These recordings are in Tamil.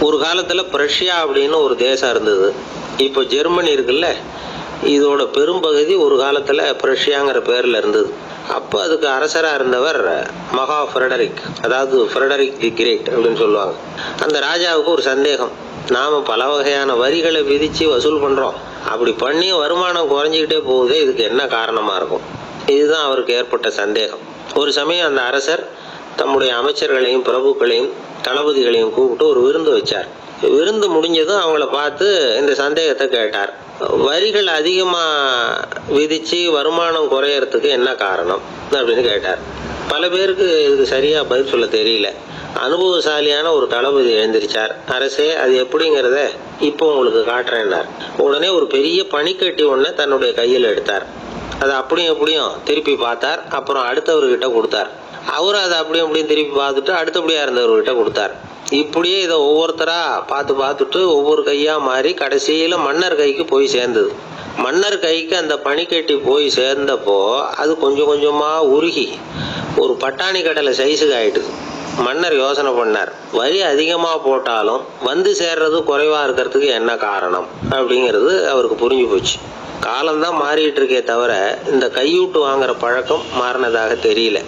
ஒரு காலத்துல பிரஷ்யா அப்படின்னு ஒரு தேசம் இருந்தது. இப்போ ஜெர்மனி இருக்குல்ல, இதோட பெரும்பகுதி ஒரு காலத்துல பிரஷ்யாங்கிற பேர்ல இருந்தது. அப்போ அதுக்கு அரசரா இருந்தவர் மகா ஃப்ரெடரிக், அதாவது ஃப்ரெடரிக் தி கிரேட் அப்படின்னு சொல்லுவாங்க. அந்த ராஜாவுக்கு ஒரு சந்தேகம். நாம பல வகையான வரிகளை விதிச்சு வசூல் பண்றோம், அப்படி பண்ணி வருமானம் குறைஞ்சிக்கிட்டே போகுதே, இதுக்கு என்ன காரணமா இருக்கும்? இதுதான் அவருக்கு ஏற்பட்ட சந்தேகம். ஒரு சமயம் அந்த அரசர் தம்முடைய அமைச்சர்களையும் பிரபுக்களையும் தளபதிகளையும் கூப்பிட்டு ஒரு விருந்து வச்சார். விருந்து முடிஞ்சதும் அவங்கள பார்த்து இந்த சந்தேகத்தை கேட்டார். வரிகள் அதிகமா விதிச்சு வருமானம் குறையறதுக்கு என்ன காரணம் அப்படின்னு கேட்டார். பல பேருக்கு இதுக்கு சரியா பதில் சொல்ல தெரியல. அனுபவசாலியான ஒரு தளபதி எழுந்திருச்சார். அரசே, அது எப்படிங்கிறத இப்போ உங்களுக்கு காட்டுறேன்னார். உடனே ஒரு பெரிய பனிக்கட்டி ஒன்றை தன்னுடைய கையில் எடுத்தார். அதை அப்படியும் எப்படியும் திருப்பி பார்த்தார். அப்புறம் அடுத்தவர்கிட்ட கொடுத்தார். அவரும் அதை அப்படியும் அப்படியும் திருப்பி பார்த்துட்டு அடுத்தபடியா இருந்தவர்கிட்ட கொடுத்தார். இப்படியே இதை ஒவ்வொருத்தரா பார்த்துட்டு ஒவ்வொரு கையா மாறி கடைசியில மன்னர் கைக்கு போய் சேர்ந்தது. மன்னர் கைக்கு அந்த பனிக்கட்டி போய் சேர்ந்தப்போ அது கொஞ்சம் கொஞ்சமா உருகி ஒரு பட்டாணி கடலை சைஸுக்கு ஆயிட்டுது. மன்னர் யோசனை பண்ணார், வரி அதிகமா போட்டாலும் வந்து சேர்றது குறைவா இருக்கிறதுக்கு என்ன காரணம் அப்படிங்கிறது அவருக்கு புரிஞ்சு போச்சு. காலம்தான் மாறிட்டு இருக்கே தவிர இந்த கையூட்டு வாங்குற பழக்கம் மாறினதாக தெரியல.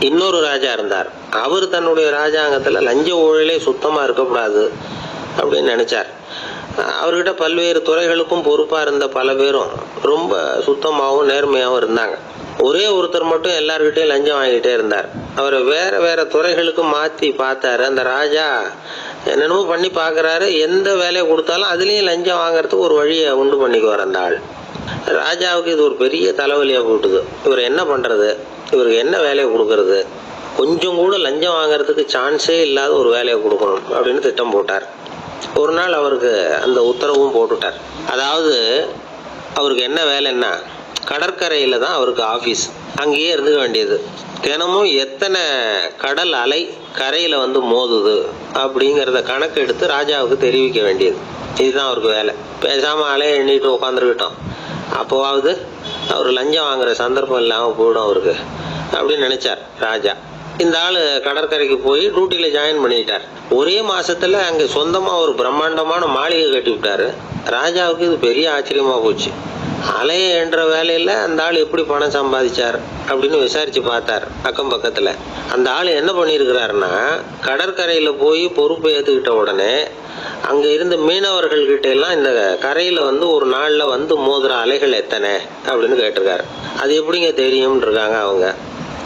இன்னொரு ராஜா இருந்தார். அவர் தன்னுடைய ராஜாங்கத்துல லஞ்ச ஊழலே சுத்தமா இருக்கக்கூடாது அப்படின்னு நினைச்சார். அவர்கிட்ட பல்வேறு துறைகளுக்கும் பொறுப்பா இருந்த பல பேரும் ரொம்ப சுத்தமாகவும் நேர்மையாகவும் இருந்தாங்க. ஒரே ஒருத்தர் மட்டும் எல்லார்கிட்டையும் லஞ்சம் வாங்கிட்டே இருந்தார். அவரை வேற வேற துறைகளுக்கு மாத்தி பார்த்தாரு. அந்த ராஜா என்னென்னமோ பண்ணி பார்க்கறாரு. எந்த வேலையை கொடுத்தாலும் அதுலயும் லஞ்சம் வாங்கறதுக்கு ஒரு வழியை உண்டு பண்ணிக்குவார் அந்த ஆள். ராஜாவுக்கு இது ஒரு பெரிய தலைவலியா போட்டுது. இவர் என்ன பண்றது, இவருக்கு என்ன வேலையை கொடுக்கறது, கொஞ்சம் கூட லஞ்சம் வாங்கறதுக்கு சான்ஸே இல்லாத ஒரு வேலையை கொடுக்கணும் அப்படின்னு திட்டம் போட்டார். ஒரு நாள் அவருக்கு அந்த உத்தரவும் போட்டுட்டார். அதாவது அவருக்கு என்ன வேலைன்னா, கடற்கரையில தான் அவருக்கு ஆபீஸ். அங்கேயே இருந்துக்க வேண்டியது. தினமும் எத்தனை கடல் அலை கரையில வந்து மோதுது அப்படிங்கிறத கணக்கு எடுத்து ராஜாவுக்கு தெரிவிக்க வேண்டியது. இதுதான் அவருக்கு வேலை. பேசாம அலையை எண்ணிட்டு உட்காந்துருக்கிட்டோம், அப்போவாவது அவர் லஞ்சம் வாங்குற சந்தர்ப்பம் இல்லாம போயிடும் அவருக்கு அப்படின்னு நினைச்சார் ராஜா. இந்த ஆளு கடற்கரைக்கு போய் டியூட்டியில ஜாயின் பண்ணிட்டார். ஒரே மாசத்துல அங்க சொந்தமா ஒரு பிரம்மாண்டமான மாளிகை கட்டி விட்டாரு. ராஜாவுக்கு இது பெரிய ஆச்சரியமா போச்சு. அலைய என்ற வேலையில அந்த ஆள் எப்படி பணம் சம்பாதிச்சார் அப்படின்னு விசாரிச்சு பார்த்தார் அக்கம் பக்கத்துல. அந்த ஆள் என்ன பண்ணிருக்கிறாருன்னா, கடற்கரையில போய் பொறுப்பை ஏத்துக்கிட்ட உடனே அங்க இருந்த மீனவர்கள் கிட்ட எல்லாம் இந்த கரையில வந்து ஒரு நாள்ல வந்து மோதுற அலைகள் எத்தனை அப்படின்னு கேட்டிருக்காரு. அது எப்படிங்க தெரியும் இருக்காங்க அவங்க.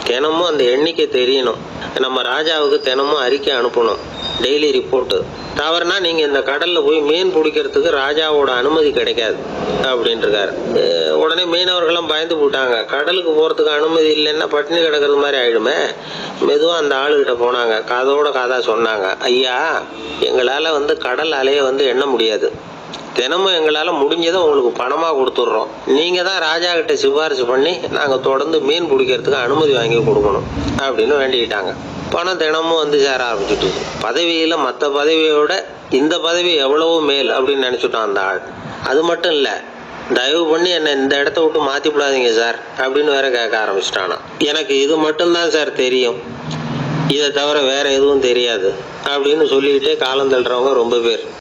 தினமும் அந்த எண்ணிக்கை தெரியணும். நம்ம ராஜாவுக்கு தினமும் அறிக்கை அனுப்பணும், டெய்லி ரிப்போர்ட்டு. தவறுனா நீங்க இந்த கடல்ல போய் மீன் பிடிக்கிறதுக்கு ராஜாவோட அனுமதி கிடைக்காது அப்படின்னு இருக்காரு. உடனே மீனவர்களும் பயந்து போட்டாங்க. கடலுக்கு போறதுக்கு அனுமதி இல்லைன்னா பட்டினி கிடக்கிறது மாதிரி ஆயிடுமே. மெதுவா அந்த ஆளுகிட்ட போனாங்க. காதோட காதா சொன்னாங்க, ஐயா, எங்களால வந்து கடல் அலைய வந்து எண்ண முடியாது. தினமும் எங்களால முடிஞ்சதை உங்களுக்கு பணமா கொடுத்துட்றோம். நீங்க தான் ராஜா கிட்ட சிபாரிசு பண்ணி நாங்க தொடர்ந்து மீன் பிடிக்கிறதுக்கு அனுமதி வாங்கி கொடுக்கணும் அப்படின்னு வேண்டிக்கிட்டாங்க. பணம் தினமும் வந்து சேர ஆரம்பிச்சுட்டு, பதவியில மற்ற பதவியோட இந்த பதவி எவ்வளவோ மேல் அப்படின்னு நினைச்சுட்டான் அந்த ஆள். அது மட்டும் இல்ல, தயவு பண்ணி என்ன இந்த இடத்த விட்டு மாத்தி விடாதீங்க சார் அப்படின்னு வேற கேட்க ஆரம்பிச்சிட்டானா. எனக்கு இது மட்டும்தான் சார் தெரியும், இதை தவிர வேற எதுவும் தெரியாது அப்படின்னு சொல்லிக்கிட்டே காலம் தள்ளுறவங்க ரொம்ப பேர்.